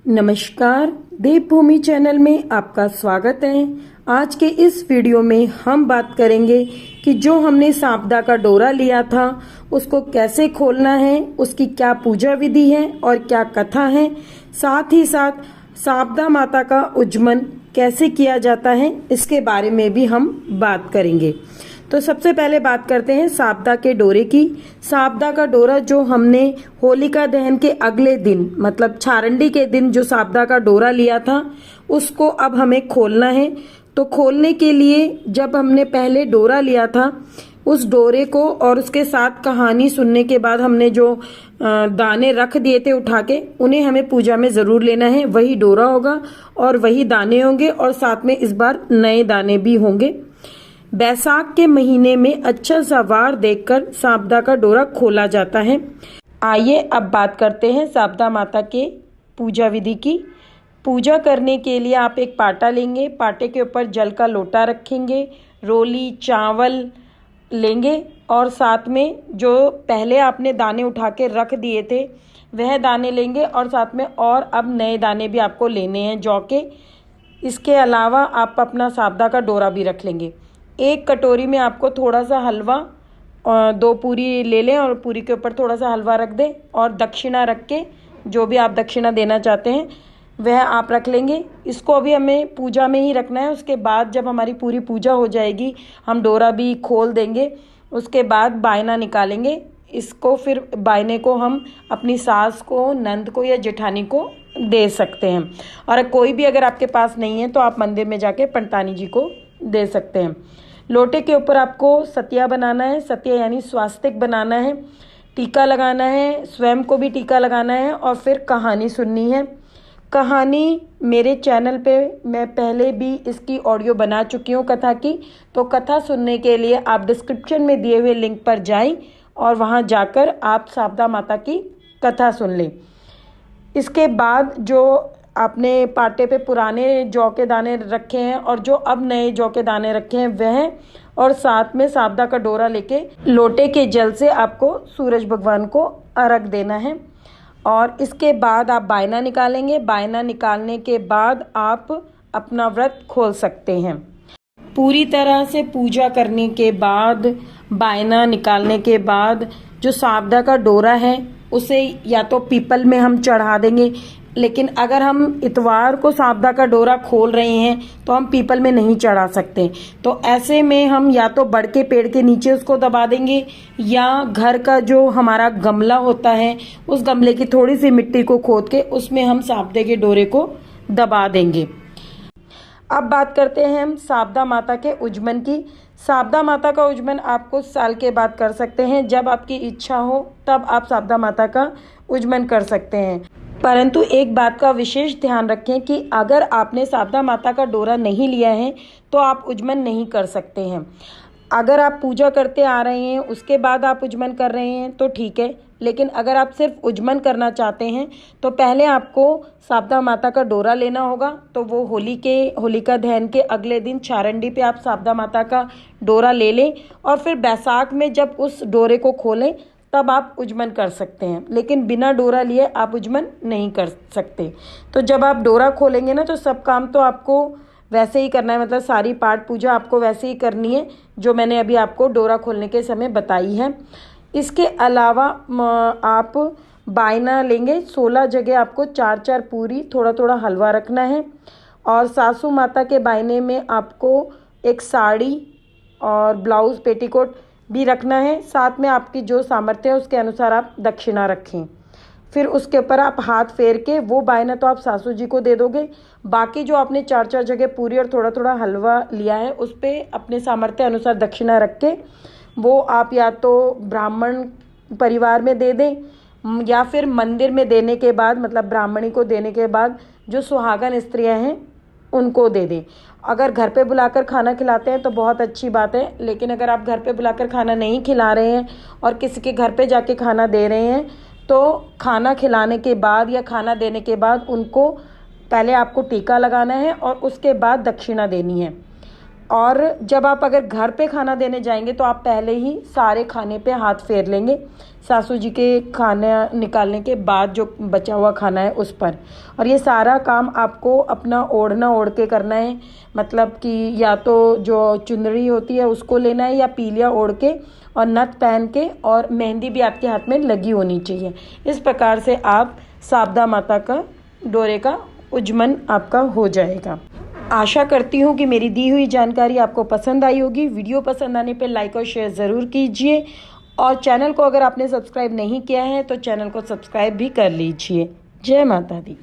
नमस्कार, देवभूमि चैनल में आपका स्वागत है। आज के इस वीडियो में हम बात करेंगे कि जो हमने सापदा का डोरा लिया था उसको कैसे खोलना है, उसकी क्या पूजा विधि है और क्या कथा है। साथ ही साथ सापदा माता का उज्जमन कैसे किया जाता है इसके बारे में भी हम बात करेंगे। तो सबसे पहले बात करते हैं सापदा के डोरे की। सापदा का डोरा जो हमने होलिका दहन के अगले दिन मतलब छारंडी के दिन जो सापदा का डोरा लिया था उसको अब हमें खोलना है। तो खोलने के लिए जब हमने पहले डोरा लिया था उस डोरे को और उसके साथ कहानी सुनने के बाद हमने जो दाने रख दिए थे उठा के, उन्हें हमें पूजा में जरूर लेना है। वही डोरा होगा और वही दाने होंगे और साथ में इस बार नए दाने भी होंगे। बैसाख के महीने में अच्छा सा वार देखकर सापदा का डोरा खोला जाता है। आइए अब बात करते हैं सापदा माता के पूजा विधि की। पूजा करने के लिए आप एक पाटा लेंगे, पाटे के ऊपर जल का लोटा रखेंगे, रोली चावल लेंगे और साथ में जो पहले आपने दाने उठा के रख दिए थे वह दाने लेंगे और साथ में और अब नए दाने भी आपको लेने हैं जौ के। इसके अलावा आप अपना सापदा का डोरा भी रख लेंगे। एक कटोरी में आपको थोड़ा सा हलवा, 2 पूरी ले लें और पूरी के ऊपर थोड़ा सा हलवा रख दें और दक्षिणा रख के जो भी आप दक्षिणा देना चाहते हैं वह आप रख लेंगे। इसको अभी हमें पूजा में ही रखना है। उसके बाद जब हमारी पूरी पूजा हो जाएगी हम डोरा भी खोल देंगे। उसके बाद बायना निकालेंगे। इसको फिर बायने को हम अपनी सास को, नंद को या जेठानी को दे सकते हैं और कोई भी अगर आपके पास नहीं है तो आप मंदिर में जाके पंतानी जी को दे सकते हैं। लोटे के ऊपर आपको सतिया बनाना है, सतिया यानी स्वास्तिक बनाना है, टीका लगाना है, स्वयं को भी टीका लगाना है और फिर कहानी सुननी है। कहानी मेरे चैनल पे मैं पहले भी इसकी ऑडियो बना चुकी हूँ कथा की, तो कथा सुनने के लिए आप डिस्क्रिप्शन में दिए हुए लिंक पर जाएं और वहाँ जाकर आप सापदा माता की कथा सुन लें। इसके बाद जो आपने पाटे पे पुराने जौ के दाने रखे हैं और जो अब नए जौ के दाने रखे हैं वह, और साथ में सापदा का डोरा लेके लोटे के जल से आपको सूरज भगवान को अर्घ देना है। और इसके बाद आप बायना निकालेंगे। बायना निकालने के बाद आप अपना व्रत खोल सकते हैं। पूरी तरह से पूजा करने के बाद, बायना निकालने के बाद जो सापदा का डोरा है उसे या तो पीपल में हम चढ़ा देंगे, लेकिन अगर हम इतवार को सापदा का डोरा खोल रहे हैं तो हम पीपल में नहीं चढ़ा सकते। तो ऐसे में हम या तो बड़ के पेड़ के नीचे उसको दबा देंगे या घर का जो हमारा गमला होता है उस गमले की थोड़ी सी मिट्टी को खोद के उसमें हम सापदे के डोरे को दबा देंगे। अब बात करते हैं हम सापदा माता के उज्जमन की। सापदा माता का उज्जमन आप कुछ साल के बाद कर सकते हैं। जब आपकी इच्छा हो तब आप सापदा माता का उज्जमन कर सकते हैं। परंतु एक बात का विशेष ध्यान रखें कि अगर आपने सापदा माता का डोरा नहीं लिया है तो आप उज्जमन नहीं कर सकते हैं। अगर आप पूजा करते आ रहे हैं उसके बाद आप उज्जमन कर रहे हैं तो ठीक है, लेकिन अगर आप सिर्फ उज्जमन करना चाहते हैं तो पहले आपको सापदा माता का डोरा लेना होगा। तो वो होलिका दहन के अगले दिन छारंडी पे आप सापदा माता का डोरा ले लें और फिर बैसाख में जब उस डोरे को खोलें तब आप उज्जमन कर सकते हैं, लेकिन बिना डोरा लिए आप उज्जमन नहीं कर सकते। तो जब आप डोरा खोलेंगे ना तो सब काम तो आपको वैसे ही करना है, मतलब सारी पाठ पूजा आपको वैसे ही करनी है जो मैंने अभी आपको डोरा खोलने के समय बताई है। इसके अलावा आप बायना लेंगे। 16 जगह आपको 4-4 पूरी, थोड़ा थोड़ा हलवा रखना है और सासू माता के बायने में आपको एक साड़ी और ब्लाउज पेटीकोट भी रखना है। साथ में आपकी जो सामर्थ्य है उसके अनुसार आप दक्षिणा रखें। फिर उसके ऊपर आप हाथ फेर के वो बायना तो आप सासू जी को दे दोगे। बाकी जो आपने 4-4 जगह पूरी और थोड़ा थोड़ा हलवा लिया है उस पर अपने सामर्थ्य अनुसार दक्षिणा रख के वो आप या तो ब्राह्मण परिवार में दे दें या फिर मंदिर में देने के बाद, मतलब ब्राह्मणी को देने के बाद जो सुहागन स्त्रियां हैं उनको दे दें। अगर घर पे बुलाकर खाना खिलाते हैं तो बहुत अच्छी बात है, लेकिन अगर आप घर पे बुलाकर खाना नहीं खिला रहे हैं और किसी के घर पे जाके खाना दे रहे हैं तो खाना खिलाने के बाद या खाना देने के बाद उनको पहले आपको टीका लगाना है और उसके बाद दक्षिणा देनी है। और जब आप अगर घर पे खाना देने जाएंगे तो आप पहले ही सारे खाने पे हाथ फेर लेंगे, सासू जी के खाना निकालने के बाद जो बचा हुआ खाना है उस पर। और ये सारा काम आपको अपना ओढ़ना ओढ़ के करना है, मतलब कि या तो जो चुनरी होती है उसको लेना है या पीलिया ओढ़ के और नथ पहन के, और मेहंदी भी आपके हाथ में लगी होनी चाहिए। इस प्रकार से आप शारदा माता का डोरे का उज्जमन आपका हो जाएगा। आशा करती हूँ कि मेरी दी हुई जानकारी आपको पसंद आई होगी। वीडियो पसंद आने पर लाइक और शेयर ज़रूर कीजिए, और चैनल को अगर आपने सब्सक्राइब नहीं किया है तो चैनल को सब्सक्राइब भी कर लीजिए। जय माता दी।